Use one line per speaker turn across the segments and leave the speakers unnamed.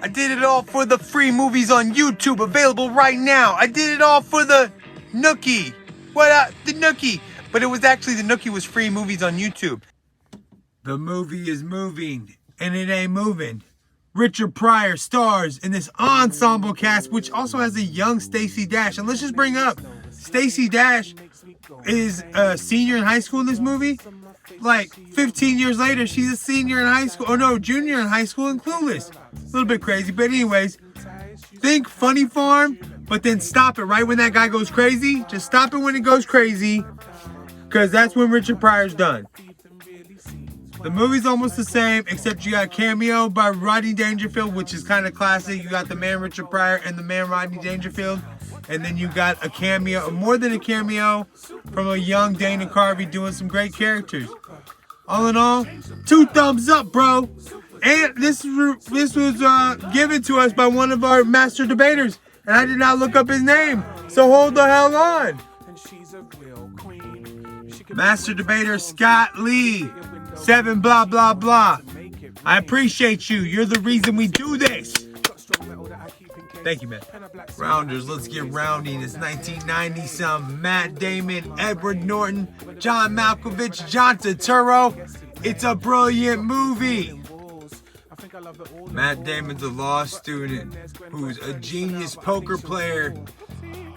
I did it all for the free movies on YouTube, available right now. I did it all for the Nookie. The Nookie. But it was actually, the Nookie was free movies on YouTube. The movie is moving, and it ain't moving. Richard Pryor stars in this ensemble cast, which also has a young Stacey Dash. And let's just bring up, Stacey Dash is a senior in high school in this movie. Like 15 years later, she's a senior in high school. Oh no, junior in high school in Clueless. A little bit crazy, but anyways, think Funny Farm, but then stop it right when that guy goes crazy. Just stop it when it goes crazy, because that's when Richard Pryor's done. The movie's almost the same, except you got a cameo by Rodney Dangerfield, which is kind of classic. You got the man Richard Pryor and the man Rodney Dangerfield. And then you got a cameo, more than a cameo, from a young Dana Carvey doing some great characters. All in all, 2 thumbs up, bro. And this was given to us by one of our master debaters. And I did not look up his name. So hold the hell on. Master debater Scott Lee. 7 blah blah blah. I appreciate you. You're the reason we do this. Thank you, man. Rounders, let's get rounding. It's 1990 some. Matt Damon, Edward Norton, John Malkovich, John Turturro. It's a brilliant movie. Matt Damon's a law student who's a genius poker player.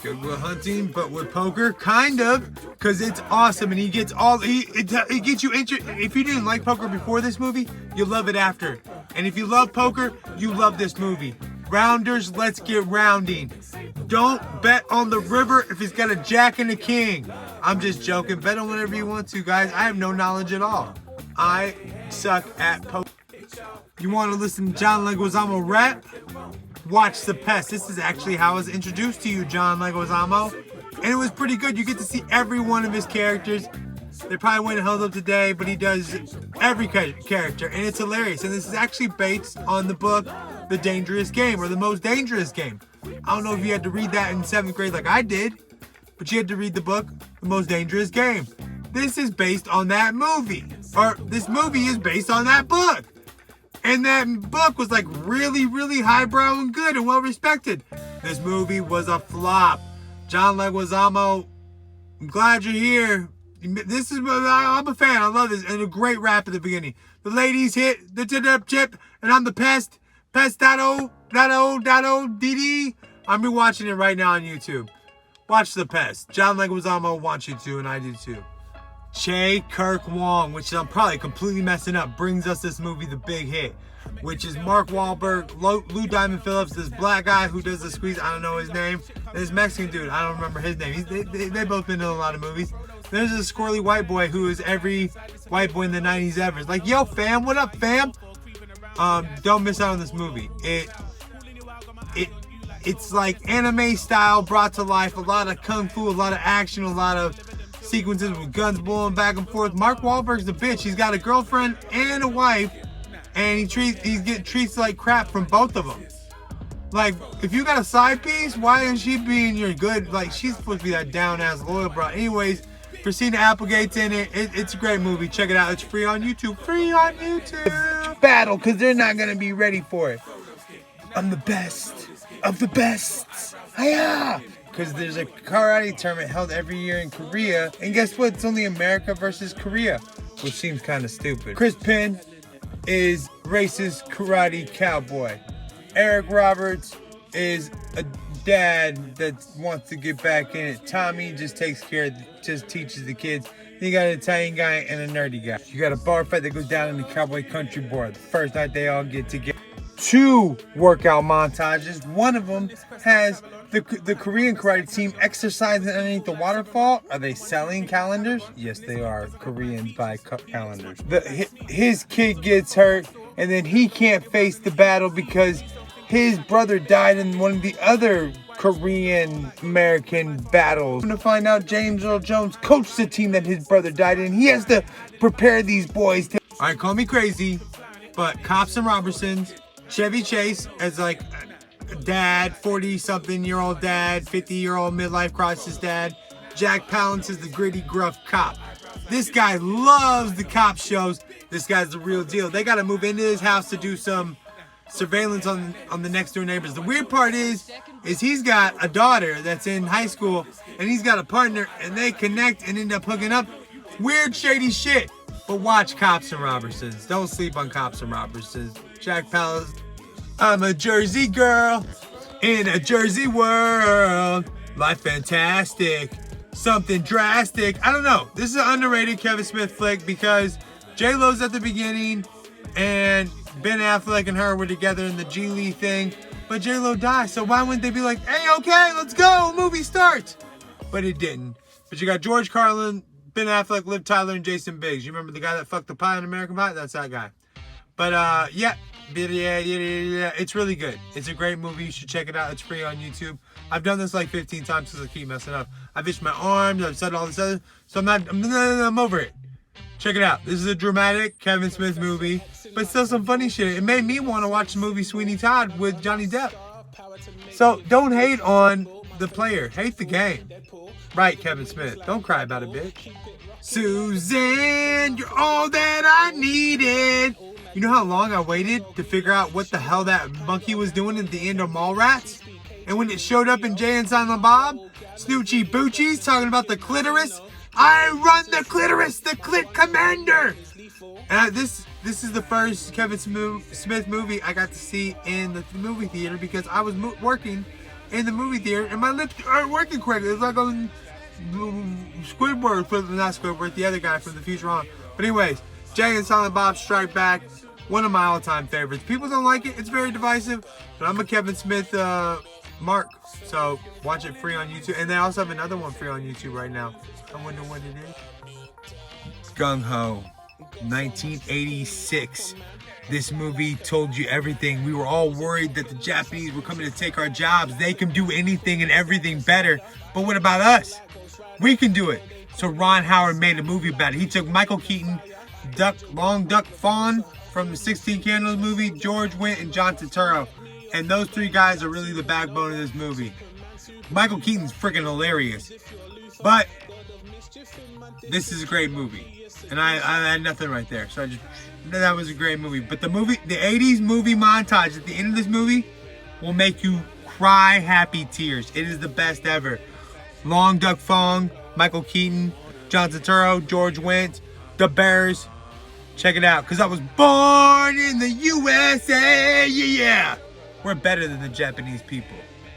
Good with hunting, but with poker, kind of, because it's awesome, and he gets all, it gets you interested. If you didn't like poker before this movie, you'll love it after. And if you love poker, you love this movie. Rounders, let's get rounding. Don't bet on the river if it's got a jack and a king. I'm just joking. Bet on whatever you want to, guys. I have no knowledge at all. I suck at poker. You want to listen to John Leguizamo rap? Watch The Pest. This is actually how I was introduced to you, John Leguizamo. And it was pretty good. You get to see every one of his characters. They probably wouldn't held up today, but he does every character, and it's hilarious. And this is actually based on the book, The Dangerous Game, or The Most Dangerous Game. I don't know if you had to read that in 7th grade like I did, but you had to read the book, The Most Dangerous Game. This is based on that movie, or this movie is based on that book. And that book was like really, really highbrow and good and well respected. This movie was a flop. John Leguizamo, I'm glad you're here. This is, I'm a fan. I love this. And a great rap at the beginning. The ladies hit the chip, and I'm the pest. Pest.o, DD. I'm rewatching it right now on YouTube. Watch The Pest. John Leguizamo wants you to, and I do too. Che Kirk Wong, which I'm probably completely messing up, brings us this movie, The Big Hit, which is Mark Wahlberg, Lou Diamond Phillips, this black guy who does the squeeze, I don't know his name, and this Mexican dude, I don't remember his name. They both been in a lot of movies. There's a squirrely white boy who is every white boy in the 90s ever. It's like, yo fam, what up fam? Don't miss out on this movie. It's like anime style brought to life, a lot of kung fu, a lot of action, a lot of sequences with guns blowing back and forth. Mark Wahlberg's the bitch. He's got a girlfriend and a wife, and he's getting treats like crap from both of them. Like, if you got a side piece, why isn't she being your good? Like, she's supposed to be that down ass loyal bro. Anyways, Christina Applegate's in it. It's a great movie. Check it out. It's free on YouTube. Free on YouTube. Battle, because they're not gonna be ready for it. I'm the best of the best. Hiya! Because there's a karate tournament held every year in Korea. And guess what? It's only America versus Korea, which seems kind of stupid. Chris Penn is racist karate cowboy. Eric Roberts is a dad that wants to get back in it. Tommy just teaches the kids. You got an Italian guy and a nerdy guy. You got a bar fight that goes down in the Cowboy Country Bar. The first night they all get together. 2 workout montages. One of them has the Korean karate team exercising underneath the waterfall. Are they selling calendars? Yes, they are. Koreans buy calendars. His kid gets hurt, and then he can't face the battle because his brother died in one of the other Korean-American battles. To find out, James Earl Jones coached the team that his brother died in. He has to prepare these boys. All right, call me crazy, but Cops and Robertsons, Chevy Chase as like dad, 40-something-year-old dad, 50-year-old midlife crisis dad. Jack Palance is the gritty, gruff cop. This guy loves the cop shows. This guy's the real deal. They got to move into his house to do some surveillance on the next door neighbors. The weird part is he's got a daughter that's in high school, and he's got a partner, and they connect and end up hooking up. Weird, shady shit. But watch Cops and Robertsons. Don't sleep on Cops and Robertsons. Jack Palance. I'm a Jersey girl in a Jersey world. Life fantastic. Something drastic. I don't know. This is an underrated Kevin Smith flick because J-Lo's at the beginning and Ben Affleck and her were together in the Geely thing. But J-Lo died. So why wouldn't they be like, hey, okay, let's go. Movie starts. But it didn't. But you got George Carlin, Ben Affleck, Liv Tyler, and Jason Biggs. You remember the guy that fucked the pie in American Pie? That's that guy. But yeah, it's really good. It's a great movie. You should check it out. It's free on YouTube. I've done this like 15 times because I keep messing up. I've itched my arms. I've said all this other. So I'm over it. Check it out. This is a dramatic Kevin Smith movie, but still some funny shit. It made me want to watch the movie Sweeney Todd with Johnny Depp. So don't hate on the player. Hate the game. Right, Kevin Smith. Don't cry about it, bitch. Susan, you're all that I needed. You know how long I waited to figure out what the hell that monkey was doing at the end of Mallrats? And when it showed up in Jay and Silent Bob, Snoochie Boochie's talking about the clitoris. I run the clitoris, the clit commander. And this is the first Kevin Smith movie I got to see in the movie theater because I was working in the movie theater and my lips aren't working correctly. It's like on Squidward, not Squidward, the other guy from the Futurama. But anyways, Jay and Silent Bob Strike Back, one of my all-time favorites. People don't like it; it's very divisive. But I'm a Kevin Smith mark, so watch it free on YouTube. And they also have another one free on YouTube right now. I wonder what it is. Gung Ho, 1986. This movie told you everything. We were all worried that the Japanese were coming to take our jobs. They can do anything and everything better. But what about us? We can do it. So Ron Howard made a movie about it. He took Michael Keaton, Long Duck Fawn from the 16 Candles movie, George Wendt, and John Turturro. And those three guys are really the backbone of this movie. Michael Keaton's freaking hilarious. But this is a great movie. And I had nothing right there. So that was a great movie. But the 80s movie montage at the end of this movie will make you cry happy tears. It is the best ever. Long Duck Fong, Michael Keaton, John Turturro, George Wendt, The Bears. Check it out. Because I was born in the USA. Yeah. We're better than the Japanese people.